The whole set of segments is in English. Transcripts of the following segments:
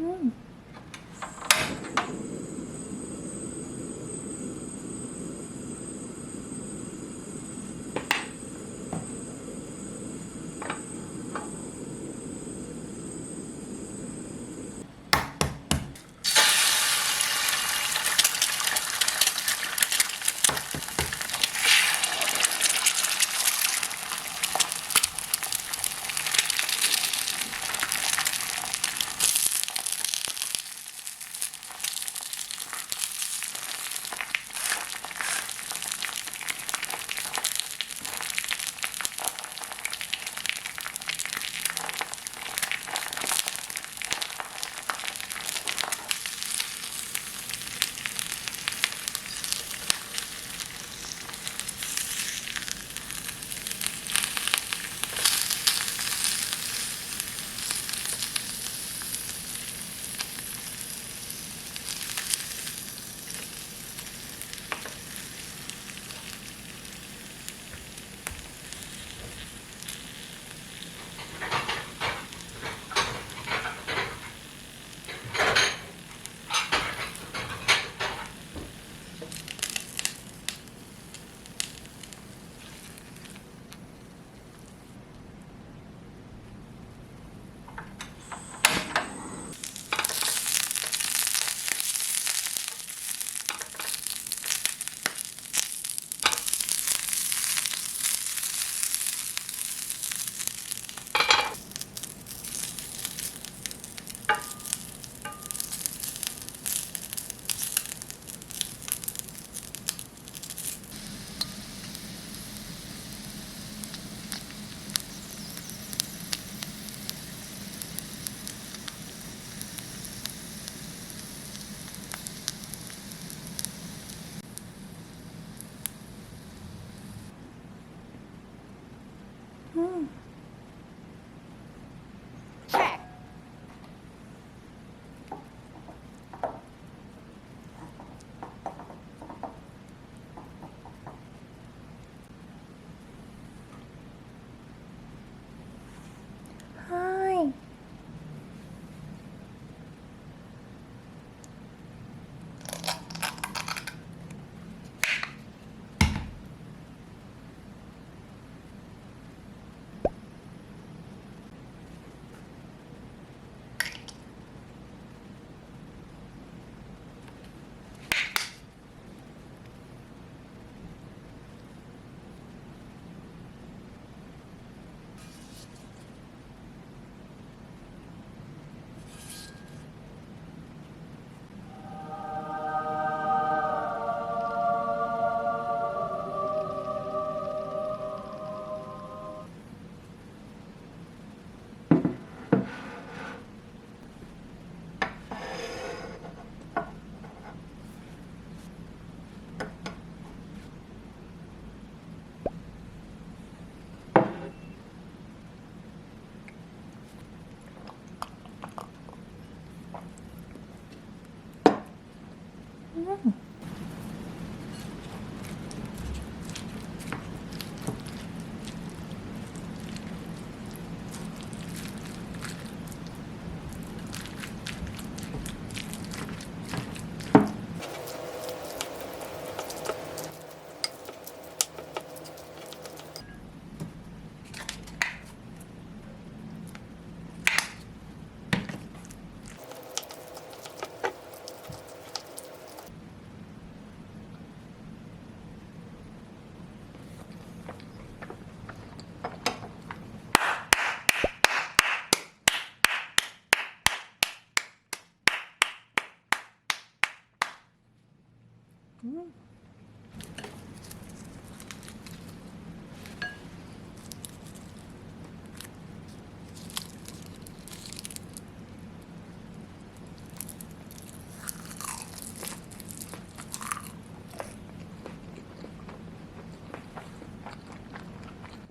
음. Check. Hi.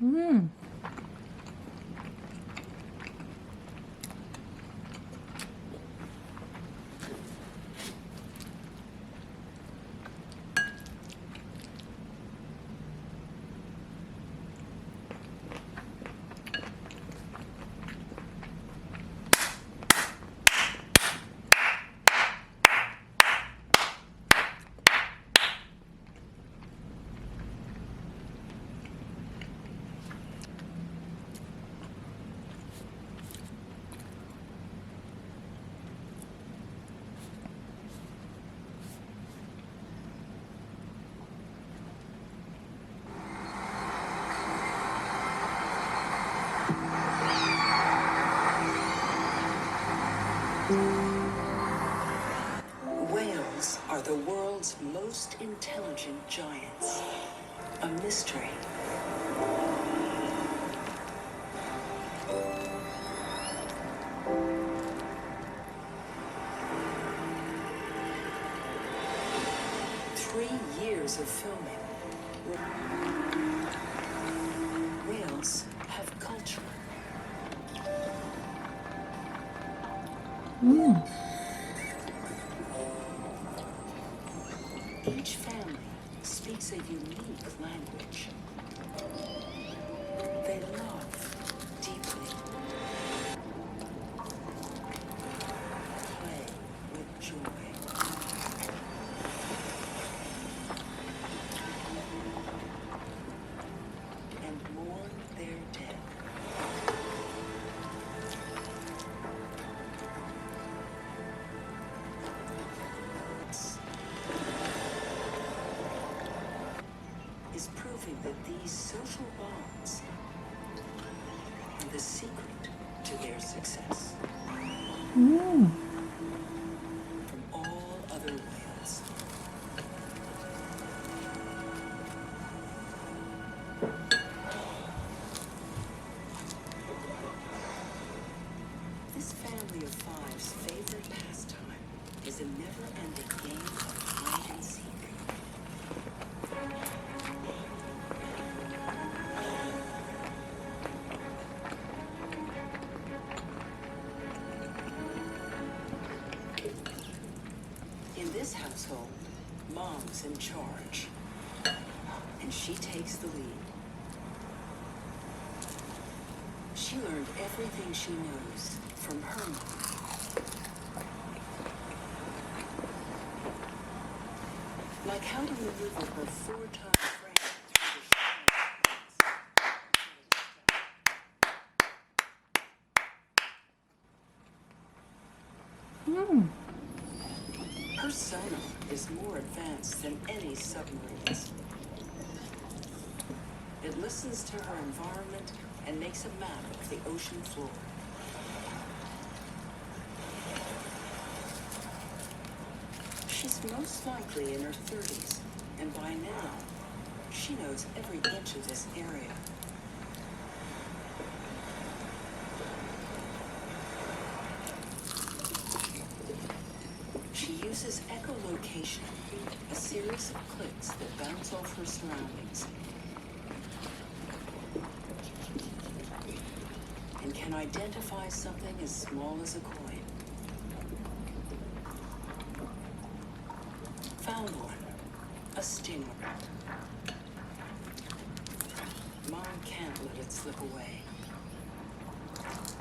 음. Whales are the world's most intelligent giants. A mystery. Years of filming. Whales have culture. Each family speaks a unique language. They love deeply. Play with joy. Is proving that these social bonds are the secret to their success. From all other whales. This family of five's favorite pastime is a never-ending game of hide and seek. In this household, Mom's in charge, and she takes the lead. She learned everything she knows from her mom. Like how to maneuver her 4-ton frame through the shallow. Her sonar is more advanced than any submarine's. It listens to her environment and makes a map of the ocean floor. She's most likely in her 30s, and by now, she knows every inch of this area. She uses echolocation, a series of clicks that bounce off her surroundings, and can identify something as small as a coin. Found one, a stinger. Mom can't let it slip away.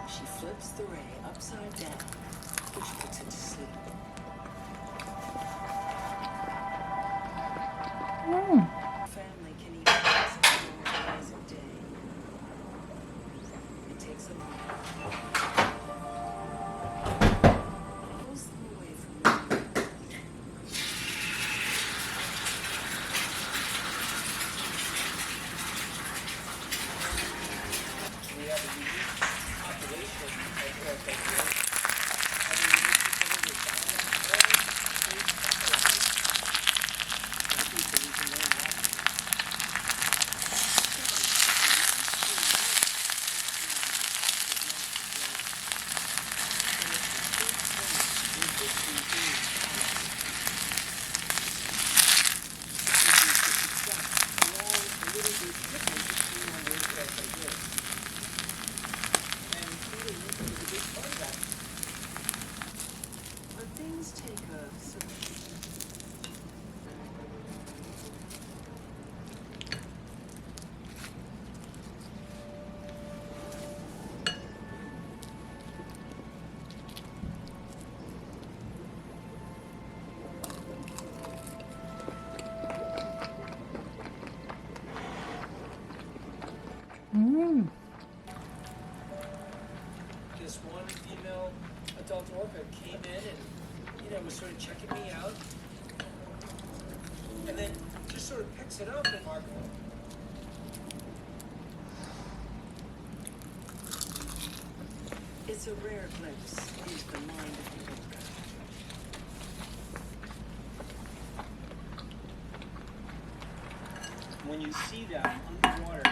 She flips the ray upside down, which puts it to sleep. Family can eat 4 days a day. It takes a lot. Pulls them away from the We have a unique population of aircraft. Things take a certain This one female adult orca came in and, was sort of checking me out. And then just sort of picks it up and It's It's a rare glimpse into the mind of the orca. When you see them underwater,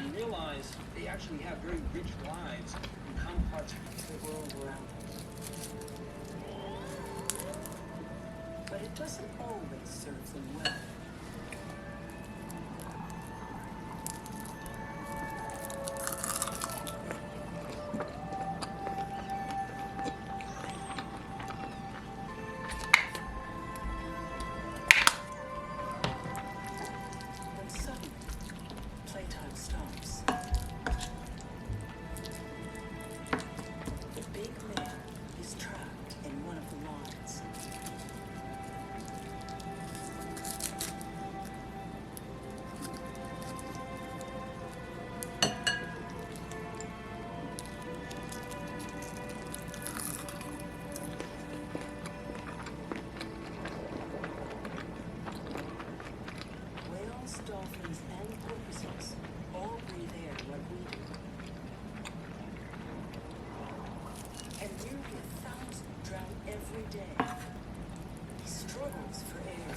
you realize they actually have very rich lives in common parts of the world around them. But it doesn't always serve them well. When suddenly, playtime stops. The big man is trapped in one of the lines. Whales, dolphins, and porpoises all breathe air like we do. And nearly 1,000 drown every day. He struggles for air.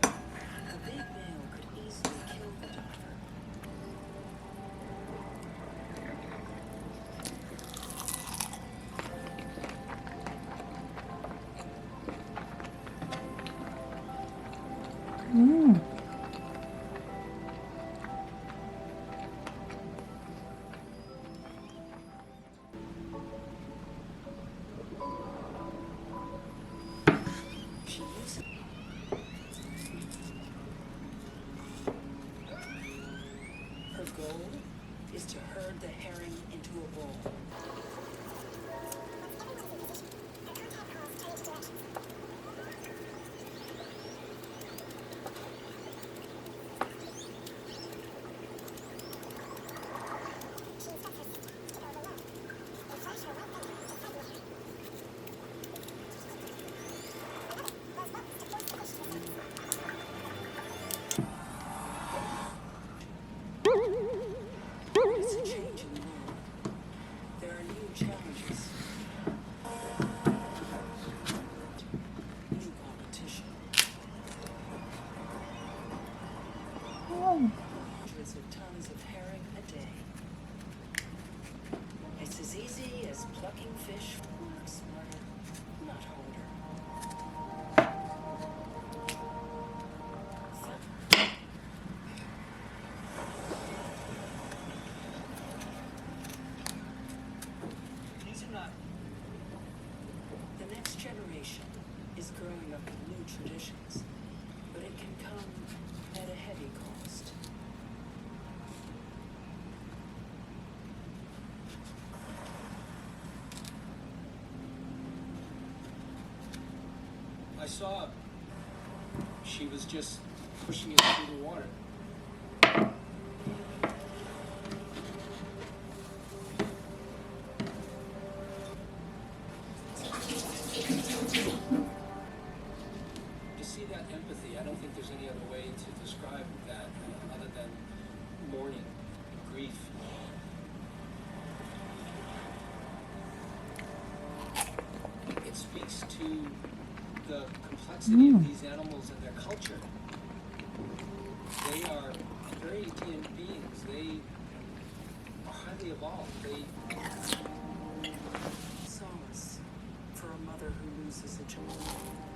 The big male could easily kill the diver. 음. She uses her goal is to herd the herring into a bowl. It's a changing world. There are new challenges. New competition. Hundreds of tons of herring a day. It's as easy as plucking fish. Work smarter, not harder. These are not The next generation is growing up with new traditions, but it can come at a heavy cost. I saw she was just pushing it through the water. To see that empathy, I don't think there's any other way to describe that other than mourning, grief. It speaks to the complexity of these animals and their culture. They are very intelligent beings. They are highly evolved. They Solace for a mother who loses a child.